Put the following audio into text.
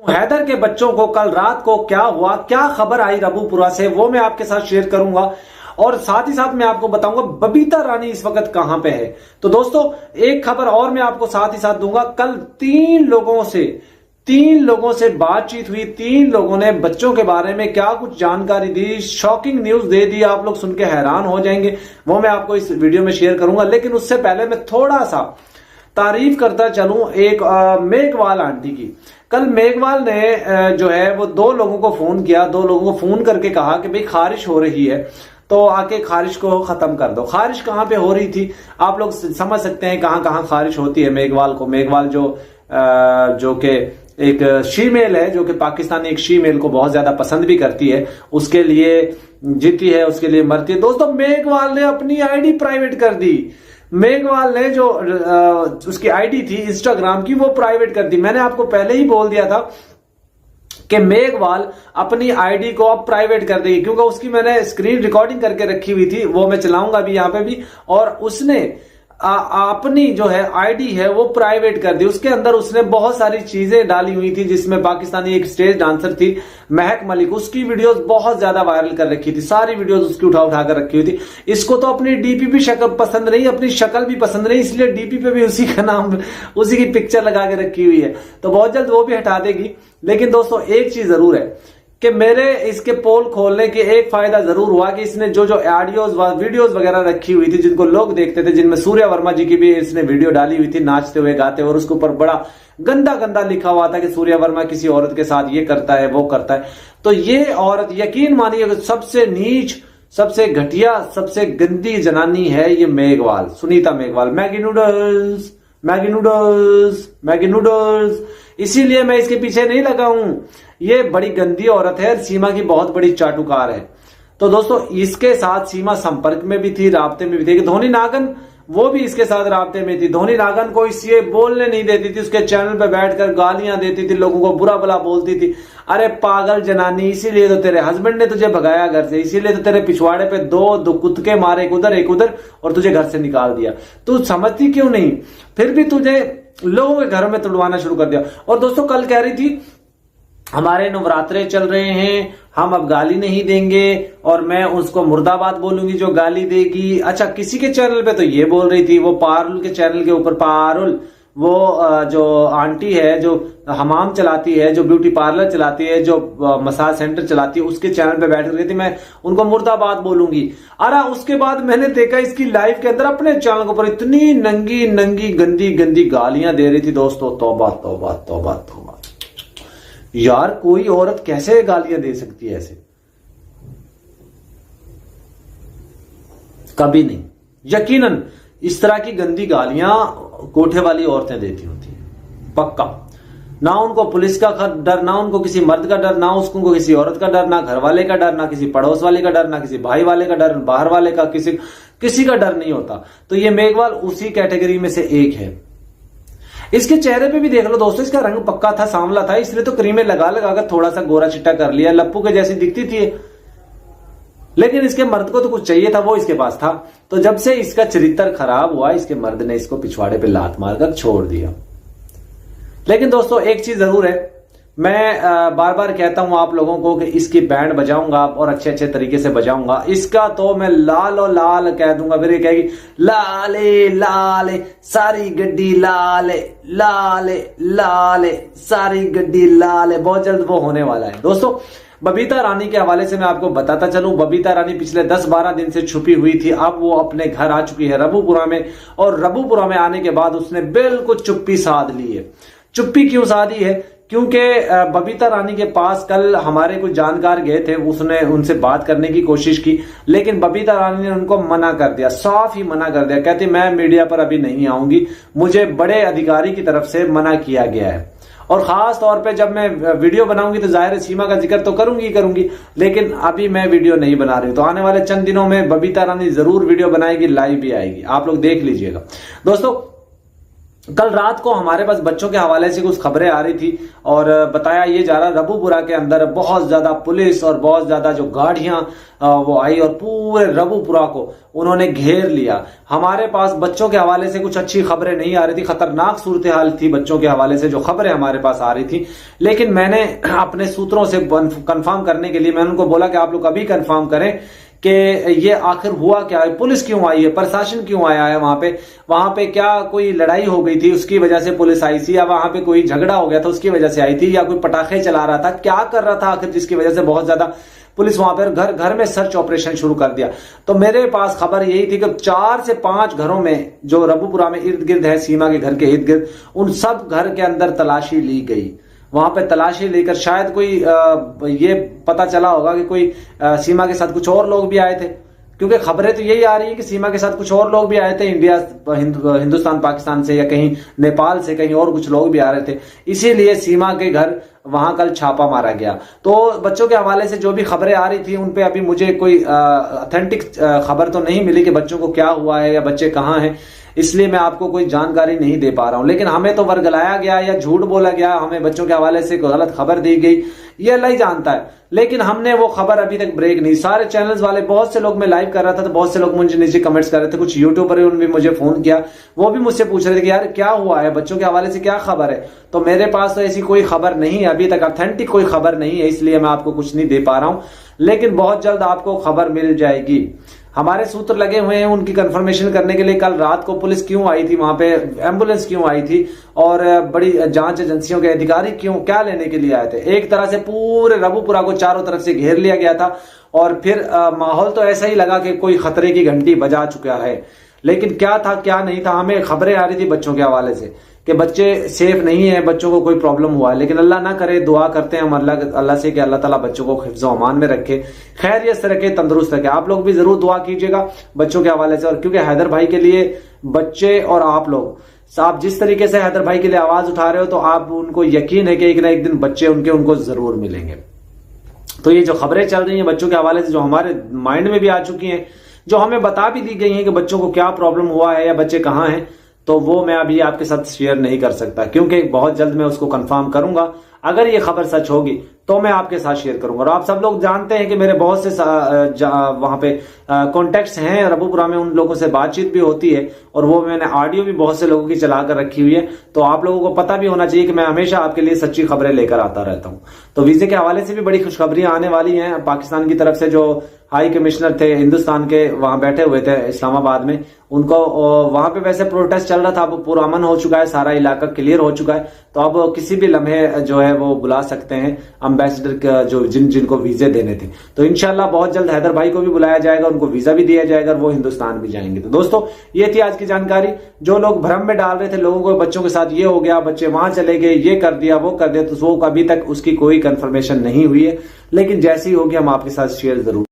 हैदर के बच्चों को कल रात को क्या हुआ, क्या खबर आई रबूपुरा से, वो मैं आपके साथ शेयर करूंगा और साथ ही साथ मैं आपको बताऊंगा बबीता रानी इस वक्त कहां पे है। तो दोस्तों एक खबर और मैं आपको साथ ही साथ दूंगा। कल तीन लोगों से बातचीत हुई, तीन लोगों ने बच्चों के बारे में क्या कुछ जानकारी दी, शॉकिंग न्यूज दे दी, आप लोग सुन के हैरान हो जाएंगे। वो मैं आपको इस वीडियो में शेयर करूंगा। लेकिन उससे पहले मैं थोड़ा सा तारीफ करता चलूं एक मेघवाल आंटी की। कल मेघवाल ने जो है वो दो लोगों को फोन किया, दो लोगों को फोन करके कहा कि भाई खारिश हो रही है तो आके खारिश को खत्म कर दो। खारिश कहां पे हो रही थी आप लोग समझ सकते हैं, कहां कहां खारिश होती है मेघवाल को। मेघवाल जो कि एक शीमेल है, जो कि पाकिस्तानी एक शीमेल को बहुत ज्यादा पसंद भी करती है, उसके लिए जीती है, उसके लिए मरती है। दोस्तों मेघवाल ने अपनी आईडी प्राइवेट कर दी। मेघवाल ने जो उसकी आईडी थी इंस्टाग्राम की वो प्राइवेट कर दी। मैंने आपको पहले ही बोल दिया था कि मेघवाल अपनी आईडी को अब प्राइवेट कर देगी, क्योंकि उसकी मैंने स्क्रीन रिकॉर्डिंग करके रखी हुई थी, वो मैं चलाऊंगा अभी यहां पे भी। और उसने अपनी जो है आईडी है वो प्राइवेट कर दी। उसके अंदर उसने बहुत सारी चीजें डाली हुई थी, जिसमें पाकिस्तानी एक स्टेज डांसर थी महक मलिक, उसकी वीडियोस बहुत ज्यादा वायरल कर रखी थी, सारी वीडियोस उसकी उठा कर रखी हुई थी। इसको तो अपनी डीपी भी शक्ल पसंद नहीं, अपनी शक्ल भी पसंद नहीं, इसलिए डीपी पे भी उसी का नाम, उसी की पिक्चर लगा के रखी हुई है। तो बहुत जल्द वो भी हटा देगी। लेकिन दोस्तों एक चीज जरूर है कि मेरे इसके पोल खोलने के एक फायदा जरूर हुआ कि इसने जो ऑडियोज वीडियोस वगैरह रखी हुई थी जिनको लोग देखते थे, जिनमें सूर्या वर्मा जी की भी इसने वीडियो डाली हुई थी नाचते हुए गाते, और उसके ऊपर बड़ा गंदा गंदा लिखा हुआ था कि सूर्या वर्मा किसी औरत के साथ ये करता है वो करता है। तो ये औरत यकीन मानिए सबसे नीच, सबसे घटिया, सबसे गंदी जनानी है ये Meghwal, Sunita Meghwal. Maggi noodles, Maggi noodles, Maggi noodles. इसीलिए मैं इसके पीछे नहीं लगा हूं। ये बड़ी गंदी औरत है, सीमा की बहुत बड़ी चाटुकार है। तो दोस्तों इसके साथ सीमा संपर्क में भी थी, राब्ते में भी थी। धोनी नागन वो भी इसके साथ राब्ते में थी। धोनी नागन को इसे बोलने नहीं देती थी, उसके चैनल पे बैठकर गालियां देती थी, लोगों को बुरा भला बोलती थी। अरे पागल जनानी, इसीलिए तो तेरे हस्बैंड ने तुझे भगाया घर से, इसीलिए तो तेरे पिछवाड़े पे दो कुत्ते मारे, एक उधर और तुझे घर से निकाल दिया। तू समझती क्यों नहीं? फिर भी तुझे लोगों के घरों में तुड़वाना शुरू कर दिया। और दोस्तों कल कह रही थी हमारे नवरात्रे चल रहे हैं, हम अब गाली नहीं देंगे और मैं उसको मुर्दाबाद बोलूंगी जो गाली देगी। अच्छा किसी के चैनल पे तो ये बोल रही थी, वो पारुल के चैनल के ऊपर, पारुल वो जो आंटी है जो हमाम चलाती है, जो ब्यूटी पार्लर चलाती है, जो मसाज सेंटर चलाती है, उसके चैनल पे बैठ रही थी, मैं उनको मुर्दाबाद बोलूंगी। अरे उसके बाद मैंने देखा इसकी लाइव के अंदर अपने चैनल के ऊपर इतनी नंगी नंगी गंदी गंदी गालियां दे रही थी। दोस्तों तौबा तौबा तौबा तौबा, यार कोई औरत कैसे गालियां दे सकती है ऐसे? कभी नहीं। यकीनन इस तरह की गंदी गालियां कोठे वाली औरतें देती होती हैं, पक्का। ना उनको पुलिस का डर, ना उनको किसी मर्द का डर, ना उसको किसी औरत का डर, ना घर वाले का डर, ना किसी पड़ोस वाले का डर, ना किसी भाई वाले का डर, बाहर वाले का, किसी का डर नहीं होता। तो ये मेघवाल उसी कैटेगरी में से एक है। इसके चेहरे पे भी देख लो दोस्तों, इसका रंग पक्का था, सांवला था, इसलिए तो क्रीमें लगा कर थोड़ा सा गोरा चिट्टा कर लिया, लप्पू के जैसी दिखती थी। लेकिन इसके मर्द को तो कुछ चाहिए था, वो इसके पास था। तो जब से इसका चरित्र खराब हुआ, इसके मर्द ने इसको पिछवाड़े पे लात मारकर छोड़ दिया। लेकिन दोस्तों एक चीज जरूर है, मैं बार बार कहता हूं आप लोगों को कि इसकी बैंड बजाऊंगा और अच्छे अच्छे तरीके से बजाऊंगा। इसका तो मैं लाल और लाल कह दूंगा, फिर ये कहेगी लाले लाले सारी गड्डी लाले लाले लाले सारी गड्डी लाले। बहुत जल्द वो होने वाला है। दोस्तों बबीता रानी के हवाले से मैं आपको बताता चलूं, बबीता रानी पिछले 10-12 दिन से छुपी हुई थी, अब वो अपने घर आ चुकी है रबूपुरा में। और रबूपुरा में आने के बाद उसने बिल्कुल चुप्पी साध ली है। चुप्पी क्यों साधी है? क्योंकि बबीता रानी के पास कल हमारे कुछ जानकार गए थे, उसने उनसे बात करने की कोशिश की, लेकिन बबीता रानी ने उनको मना कर दिया, साफ ही मना कर दिया। कहती मैं मीडिया पर अभी नहीं आऊंगी, मुझे बड़े अधिकारी की तरफ से मना किया गया है। और खास तौर पे जब मैं वीडियो बनाऊंगी तो जाहिर है सीमा का जिक्र तो करूंगी, लेकिन अभी मैं वीडियो नहीं बना रही हूं। तो आने वाले चंद दिनों में बबीता रानी जरूर वीडियो बनाएगी, लाइव भी आएगी, आप लोग देख लीजिएगा। दोस्तों कल रात को हमारे पास बच्चों के हवाले से कुछ खबरें आ रही थी और बताया ये जा रहा रबूपुरा के अंदर बहुत ज्यादा पुलिस और बहुत ज्यादा जो गाड़ियां वो आई और पूरे रबूपुरा को उन्होंने घेर लिया। हमारे पास बच्चों के हवाले से कुछ अच्छी खबरें नहीं आ रही थी, खतरनाक सूरत हाल थी बच्चों के हवाले से जो खबरें हमारे पास आ रही थी। लेकिन मैंने अपने सूत्रों से कंफर्म करने के लिए मैंने उनको बोला कि आप लोग अभी कंफर्म करें कि ये आखिर हुआ क्या है, पुलिस क्यों आई है, प्रशासन क्यों आया है वहां पे क्या कोई लड़ाई हो गई थी उसकी वजह से पुलिस आई थी, या वहां पे कोई झगड़ा हो गया था उसकी वजह से आई थी, या कोई पटाखे चला रहा था, क्या कर रहा था आखिर जिसकी वजह से बहुत ज्यादा पुलिस वहां पर घर घर में सर्च ऑपरेशन शुरू कर दिया। तो मेरे पास खबर यही थी कि 4 से 5 घरों में जो रबूपुरा में इर्द गिर्द है, सीमा के घर के इर्द गिर्द, उन सब घर के अंदर तलाशी ली गई। वहां पे तलाशी लेकर शायद कोई ये पता चला होगा कि कोई सीमा के साथ कुछ और लोग भी आए थे, क्योंकि खबरें तो यही आ रही है कि सीमा के साथ कुछ और लोग भी आए थे, इंडिया हिंदुस्तान पाकिस्तान से या कहीं नेपाल से कहीं और कुछ लोग भी आ रहे थे, इसीलिए सीमा के घर वहां कल छापा मारा गया। तो बच्चों के हवाले से जो भी खबरें आ रही थी उन पे अभी मुझे कोई ऑथेंटिक खबर तो नहीं मिली कि बच्चों को क्या हुआ है या बच्चे कहाँ हैं, इसलिए मैं आपको कोई जानकारी नहीं दे पा रहा हूं। लेकिन हमें तो वर्गलाया गया या झूठ बोला गया, हमें बच्चों के हवाले से गलत खबर दी गई, ये अल्लाह ही जानता है। लेकिन हमने वो खबर अभी तक ब्रेक नहीं, सारे चैनल्स वाले, बहुत से लोग, मैं लाइव कर रहा था तो बहुत से लोग मुझे नीचे कमेंट्स कर रहे थे, कुछ यूट्यूबर उन्होंने भी मुझे फोन किया, वो भी मुझसे पूछ रहे थे कि यार क्या हुआ है, बच्चों के हवाले से क्या खबर है। तो मेरे पास तो ऐसी कोई खबर नहीं है अभी तक, ऑथेंटिक कोई खबर नहीं है, इसलिए मैं आपको कुछ नहीं दे पा रहा हूं। लेकिन बहुत जल्द आपको खबर मिल जाएगी। हमारे सूत्र लगे हुए हैं उनकी कंफर्मेशन करने के लिए, कल रात को पुलिस क्यों आई थी वहां पे, एम्बुलेंस क्यों आई थी और बड़ी जांच एजेंसियों के अधिकारी क्यों, क्या लेने के लिए आए थे। एक तरह से पूरे रबूपुरा को चारों तरफ से घेर लिया गया था और फिर माहौल तो ऐसा ही लगा कि कोई खतरे की घंटी बजा चुका है। लेकिन क्या था क्या नहीं था, हमें खबरें आ रही थी बच्चों के हवाले से कि बच्चे सेफ नहीं है, बच्चों को कोई प्रॉब्लम हुआ है। लेकिन अल्लाह ना करे, दुआ करते हैं हम अल्लाह से कि अल्लाह ताला बच्चों को हिफ्ज़ व अमान में रखे, खैरियत से रखे, तंदुरुस्त रखे। आप लोग भी जरूर दुआ कीजिएगा बच्चों के हवाले से, और क्योंकि हैदर भाई के लिए बच्चे और आप लोग, आप जिस तरीके से हैदर भाई के लिए आवाज उठा रहे हो तो आप उनको यकीन है कि एक ना एक दिन बच्चे उनको जरूर मिलेंगे। तो ये जो खबरें चल रही हैं बच्चों के हवाले से, जो हमारे माइंड में भी आ चुकी हैं, जो हमें बता भी दी गई हैं कि बच्चों को क्या प्रॉब्लम हुआ है या बच्चे कहाँ हैं, तो वो मैं अभी आपके साथ शेयर नहीं कर सकता, क्योंकि बहुत जल्द मैं उसको कंफर्म करूंगा। अगर ये खबर सच होगी तो मैं आपके साथ शेयर करूंगा। और आप सब लोग जानते हैं कि मेरे बहुत से वहां पे कॉन्टेक्ट्स हैं रबूपुरा में, उन लोगों से बातचीत भी होती है और वो मैंने ऑडियो भी बहुत से लोगों की चला कर रखी हुई है। तो आप लोगों को पता भी होना चाहिए कि मैं हमेशा आपके लिए सच्ची खबरें लेकर आता रहता हूं। तो वीजे के हवाले से भी बड़ी खुशखबरियां आने वाली हैं। पाकिस्तान की तरफ से जो हाई कमिश्नर थे हिंदुस्तान के, वहां बैठे हुए थे इस्लामाबाद में, उनको वहां पे वैसे प्रोटेस्ट चल रहा था, अब पूरा अमन हो चुका है, सारा इलाका क्लियर हो चुका है। तो अब किसी भी लम्हे जो है वो बुला सकते हैं एम्बेसडर जो जिनको वीजे देने थे। तो इंशाल्लाह बहुत जल्द हैदर भाई को भी बुलाया जाएगा, उनको वीजा भी दिया जाएगा और वो हिंदुस्तान भी जाएंगे। तो दोस्तों ये थी आज की जानकारी। जो लोग भ्रम में डाल रहे थे लोगों को, बच्चों के साथ ये हो गया, बच्चे वहां चले गए, ये कर दिया वो कर दिया, तो वो अभी तक उसकी कोई कंफर्मेशन नहीं हुई है। लेकिन जैसी होगी हम आपके साथ शेयर जरूर